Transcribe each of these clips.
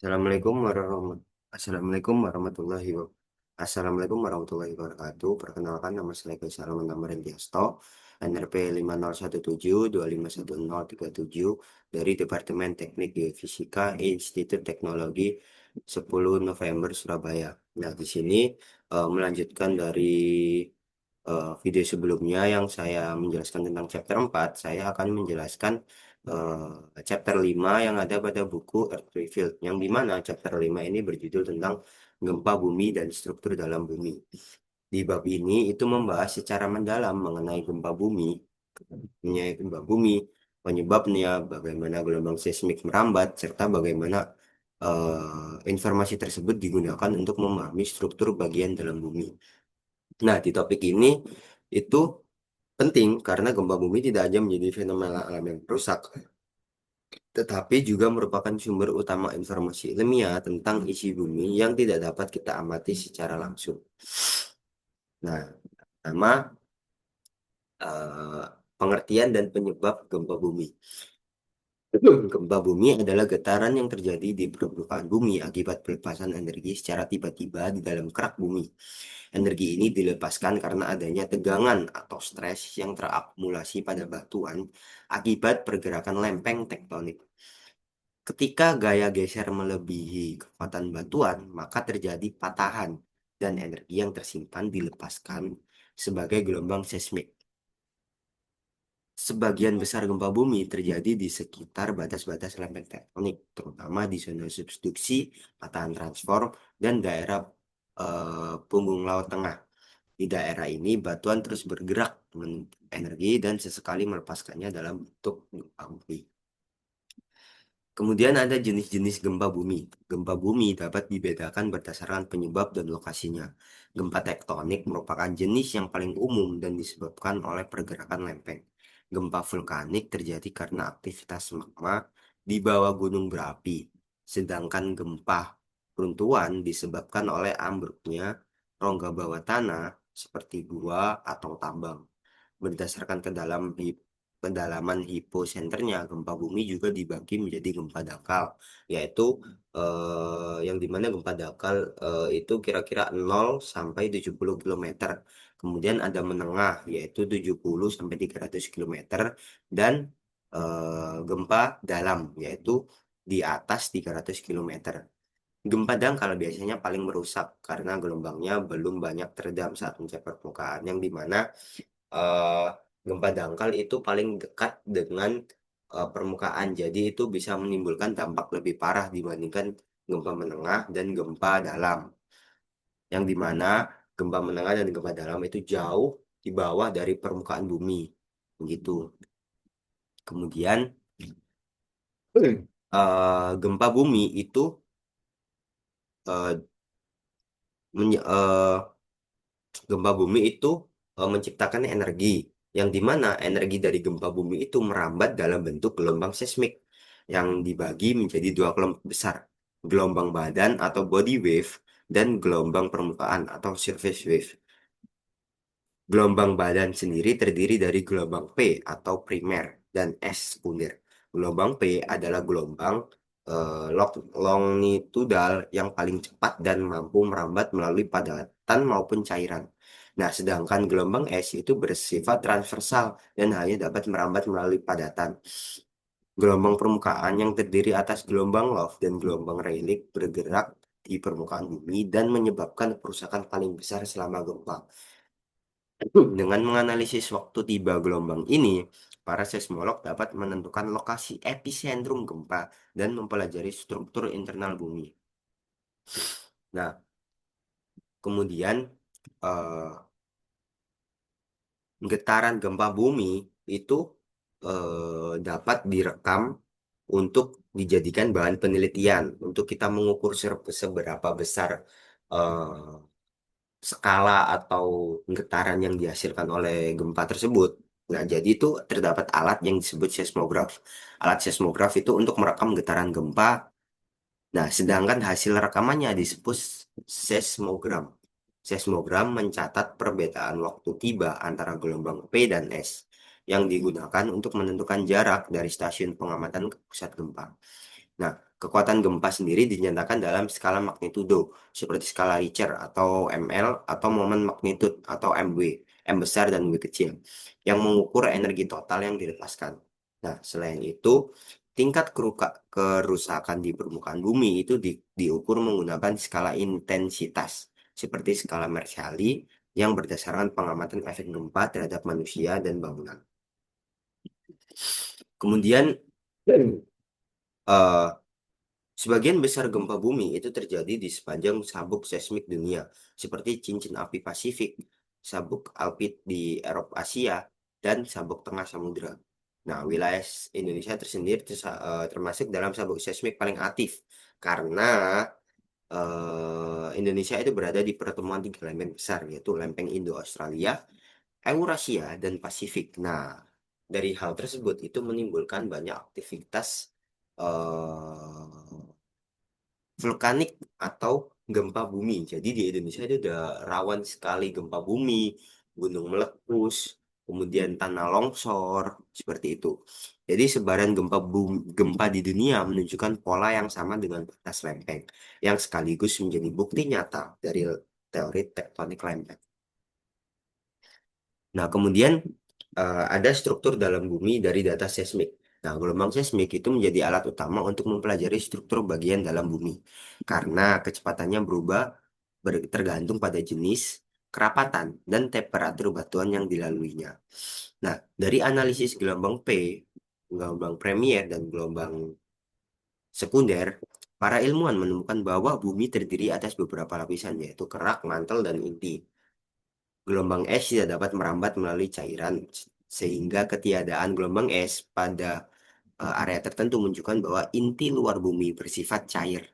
Assalamualaikum warahmatullahi wabarakatuh. Perkenalkan, nama saya Faisal Manamar Diasto, NRP 5017251037 dari Departemen Teknik Geofisika Institut Teknologi 10 November Surabaya. Nah, di sini melanjutkan dari video sebelumnya yang saya menjelaskan tentang chapter 4, saya akan menjelaskan chapter 5 yang ada pada buku Earth Revealed, yang dimana chapter 5 ini berjudul tentang gempa bumi dan struktur dalam bumi. Di bab ini itu membahas secara mendalam mengenai gempa bumi, penyebabnya, bagaimana gelombang seismik merambat, serta bagaimana informasi tersebut digunakan untuk memahami struktur bagian dalam bumi. Nah, di topik ini itu penting karena gempa bumi tidak hanya menjadi fenomena alam yang merusak, tetapi juga merupakan sumber utama informasi ilmiah tentang isi bumi yang tidak dapat kita amati secara langsung. Nah, pertama, eh, pengertian dan penyebab gempa bumi. Gempa bumi adalah getaran yang terjadi di permukaan bumi akibat pelepasan energi secara tiba-tiba di dalam kerak bumi. Energi ini dilepaskan karena adanya tegangan atau stres yang terakumulasi pada batuan akibat pergerakan lempeng tektonik. Ketika gaya geser melebihi kekuatan batuan, maka terjadi patahan dan energi yang tersimpan dilepaskan sebagai gelombang seismik. Sebagian besar gempa bumi terjadi di sekitar batas-batas lempeng tektonik, terutama di zona subduksi, patahan transform, dan daerah punggung laut tengah. Di daerah ini, batuan terus bergerak menuntut energi dan sesekali melepaskannya dalam bentuk gempa bumi. Kemudian ada jenis-jenis gempa bumi. Gempa bumi dapat dibedakan berdasarkan penyebab dan lokasinya. Gempa tektonik merupakan jenis yang paling umum dan disebabkan oleh pergerakan lempeng. Gempa vulkanik terjadi karena aktivitas magma di bawah gunung berapi. Sedangkan gempa runtuhan disebabkan oleh ambruknya rongga bawah tanah seperti gua atau tambang. Berdasarkan kedalaman hiposenternya, gempa bumi juga dibagi menjadi gempa dangkal, yaitu yang dimana gempa dangkal itu kira-kira 0 sampai 70 kilometer. Kemudian ada menengah, yaitu 70 sampai 300 kilometer, dan gempa dalam, yaitu di atas 300 kilometer. Gempa dangkal biasanya paling merusak karena gelombangnya belum banyak teredam saat mencapai permukaan, yang dimana eh, gempa dangkal itu paling dekat dengan permukaan. Jadi itu bisa menimbulkan dampak lebih parah dibandingkan gempa menengah dan gempa dalam. Yang dimana gempa menengah dan gempa dalam itu jauh di bawah dari permukaan bumi. Begitu. Kemudian gempa bumi itu eh, menye- eh, gempa bumi itu menciptakan energi, yang dimana energi dari gempa bumi itu merambat dalam bentuk gelombang seismik yang dibagi menjadi dua kelompok besar, gelombang badan atau body wave dan gelombang permukaan atau surface wave. Gelombang badan sendiri terdiri dari gelombang P atau primer dan S sekunder. Gelombang P adalah gelombang longitudal yang paling cepat dan mampu merambat melalui padatan maupun cairan. Nah, sedangkan gelombang S itu bersifat transversal dan hanya dapat merambat melalui padatan. Gelombang permukaan yang terdiri atas gelombang Love dan gelombang Rayleigh bergerak di permukaan bumi dan menyebabkan kerusakan paling besar selama gempa. Dengan menganalisis waktu tiba gelombang ini, para seismolog dapat menentukan lokasi epicentrum gempa dan mempelajari struktur internal bumi. Nah, kemudian eh, getaran gempa bumi itu dapat direkam untuk dijadikan bahan penelitian untuk kita mengukur seberapa besar eh, skala atau getaran yang dihasilkan oleh gempa tersebut. Nah, jadi itu terdapat alat yang disebut seismograf. Alat seismograf itu untuk merekam getaran gempa. Nah, sedangkan hasil rekamannya disebut seismogram. Seismogram mencatat perbedaan waktu tiba antara gelombang P dan S yang digunakan untuk menentukan jarak dari stasiun pengamatan ke pusat gempa. Nah, kekuatan gempa sendiri dinyatakan dalam skala magnitudo, seperti skala Richter atau ML atau momen magnitude atau MW, M besar dan W kecil, yang mengukur energi total yang dilepaskan. Nah, selain itu, tingkat kerusakan di permukaan bumi itu diukur menggunakan skala intensitas, seperti skala Mercalli yang berdasarkan pengamatan efek gempa terhadap manusia dan bangunan. Kemudian, eh, sebagian besar gempa bumi itu terjadi di sepanjang sabuk seismik dunia, seperti cincin api Pasifik, sabuk Alpit di Eropa Asia, dan sabuk tengah samudra. Nah, wilayah Indonesia tersendiri termasuk dalam sabuk seismik paling aktif karena Indonesia itu berada di pertemuan tiga lempeng besar, yaitu lempeng Indo-Australia, Eurasia, dan Pasifik. Nah, dari hal tersebut itu menimbulkan banyak aktivitas eh, vulkanik atau gempa bumi. Jadi di Indonesia itu udah rawan sekali gempa bumi, gunung meletus, kemudian tanah longsor, seperti itu. Jadi sebaran gempa di dunia menunjukkan pola yang sama dengan batas lempeng, yang sekaligus menjadi bukti nyata dari teori tektonik lempeng. Nah, kemudian ada struktur dalam bumi dari data seismik. Nah, gelombang seismik itu menjadi alat utama untuk mempelajari struktur bagian dalam bumi karena kecepatannya berubah tergantung pada jenis, kerapatan, dan temperatur batuan yang dilaluinya. Nah, dari analisis gelombang P, gelombang premier, dan gelombang sekunder, para ilmuwan menemukan bahwa bumi terdiri atas beberapa lapisan, yaitu kerak, mantel, dan inti. Gelombang es tidak dapat merambat melalui cairan, sehingga ketiadaan gelombang es pada area tertentu menunjukkan bahwa inti luar bumi bersifat cair.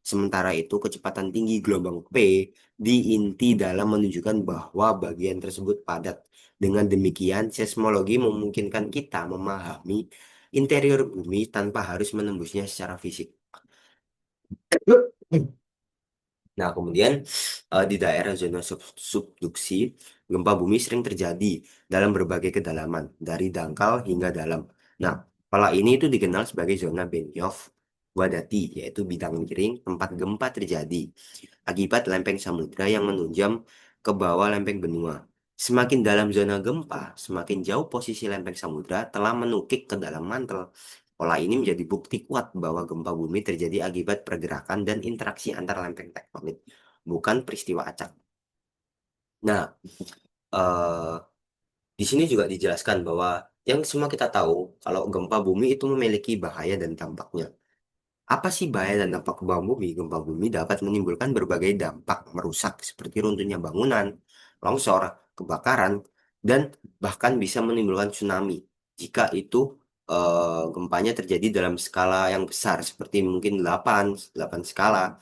Sementara itu, kecepatan tinggi gelombang P di inti dalam menunjukkan bahwa bagian tersebut padat. Dengan demikian, seismologi memungkinkan kita memahami interior bumi tanpa harus menembusnya secara fisik. Nah, kemudian di daerah zona subduksi, gempa bumi sering terjadi dalam berbagai kedalaman, dari dangkal hingga dalam. Nah, pola ini itu dikenal sebagai zona Benioff-Wadati, yaitu bidang miring tempat gempa terjadi, akibat lempeng samudra yang menunjam ke bawah lempeng benua. Semakin dalam zona gempa, semakin jauh posisi lempeng samudra telah menukik ke dalam mantel. Pola ini menjadi bukti kuat bahwa gempa bumi terjadi akibat pergerakan dan interaksi antar lempeng tektonik, bukan peristiwa acak. Nah, eh, di sini juga dijelaskan bahwa yang semua kita tahu, kalau gempa bumi itu memiliki bahaya dan dampaknya. Apa sih bahaya dan dampak gempa bumi? Gempa bumi dapat menimbulkan berbagai dampak merusak seperti runtuhnya bangunan, longsor, kebakaran, dan bahkan bisa menimbulkan tsunami. Jika itu gempanya terjadi dalam skala yang besar seperti mungkin 8 skala,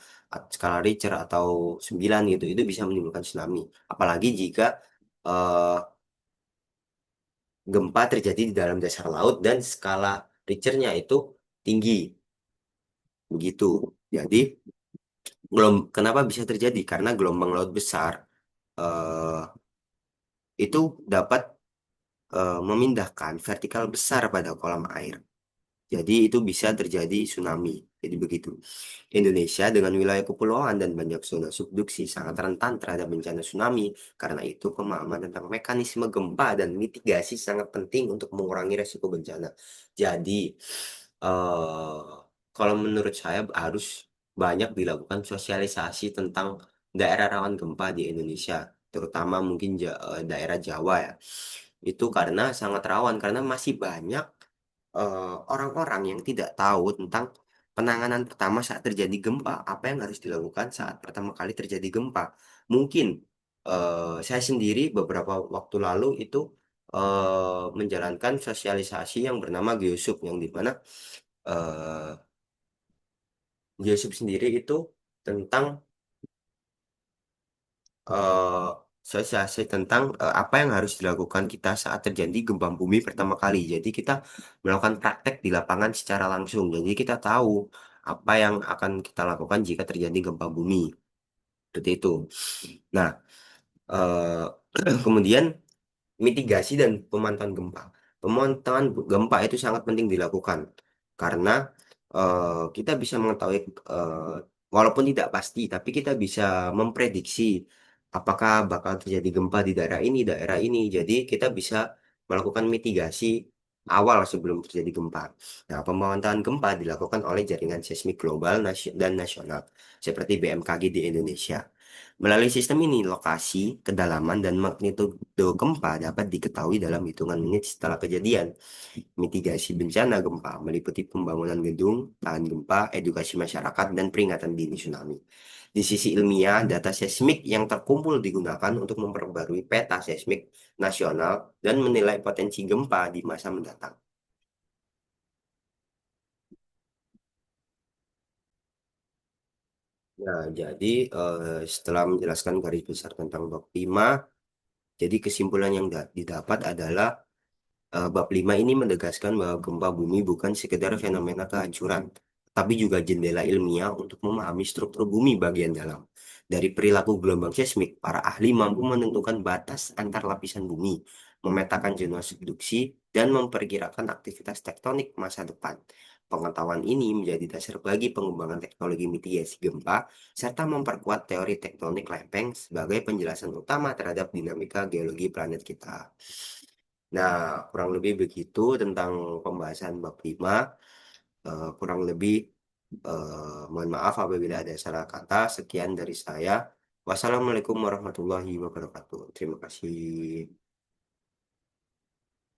skala Richter atau 9 gitu, itu bisa menimbulkan tsunami. Apalagi jika eh, gempa terjadi di dalam dasar laut dan skala Richternya itu tinggi, begitu. Jadi kenapa bisa terjadi? Karena gelombang laut besar eh, itu dapat memindahkan vertikal besar pada kolam air. Jadi itu bisa terjadi tsunami. Jadi begitu. Indonesia dengan wilayah kepulauan dan banyak zona subduksi sangat rentan terhadap bencana tsunami. Karena itu pemahaman tentang mekanisme gempa dan mitigasi sangat penting untuk mengurangi resiko bencana. Jadi eh, kalau menurut saya harus banyak dilakukan sosialisasi tentang daerah rawan gempa di Indonesia, terutama mungkin daerah Jawa ya. Itu karena sangat rawan karena masih banyak orang-orang yang tidak tahu tentang penanganan pertama saat terjadi gempa, apa yang harus dilakukan saat pertama kali terjadi gempa. Mungkin saya sendiri beberapa waktu lalu itu menjalankan sosialisasi yang bernama Geosup, yang dimana Geosup sendiri itu tentang eh, sosialisasi tentang apa yang harus dilakukan kita saat terjadi gempa bumi pertama kali. Jadi kita melakukan praktek di lapangan secara langsung. Jadi kita tahu apa yang akan kita lakukan jika terjadi gempa bumi. Seperti itu. Nah, kemudian mitigasi dan pemantauan gempa. Pemantauan gempa itu sangat penting dilakukan karena kita bisa mengetahui, eh, walaupun tidak pasti, tapi kita bisa memprediksi apakah bakal terjadi gempa di daerah ini. Jadi kita bisa melakukan mitigasi awal sebelum terjadi gempa. Nah, pemantauan gempa dilakukan oleh jaringan seismik global dan nasional seperti BMKG di Indonesia. Melalui sistem ini, lokasi, kedalaman, dan magnitudo gempa dapat diketahui dalam hitungan menit setelah kejadian. Mitigasi bencana gempa meliputi pembangunan gedung, tahan gempa, edukasi masyarakat, dan peringatan dini tsunami. Di sisi ilmiah, data seismik yang terkumpul digunakan untuk memperbarui peta seismik nasional dan menilai potensi gempa di masa mendatang. Nah, jadi setelah menjelaskan garis besar tentang bab 5, jadi kesimpulan yang didapat adalah bab 5 ini menegaskan bahwa gempa bumi bukan sekedar fenomena kehancuran, tapi juga jendela ilmiah untuk memahami struktur bumi bagian dalam. Dari perilaku gelombang seismik, para ahli mampu menentukan batas antar lapisan bumi, memetakan zona subduksi, dan memperkirakan aktivitas tektonik masa depan. Pengetahuan ini menjadi dasar bagi pengembangan teknologi mitigasi gempa, serta memperkuat teori tektonik lempeng sebagai penjelasan utama terhadap dinamika geologi planet kita. Nah, kurang lebih begitu tentang pembahasan bab 5. Kurang lebih mohon maaf apabila ada salah kata. Sekian dari saya. Wassalamualaikum warahmatullahi wabarakatuh. Terima kasih.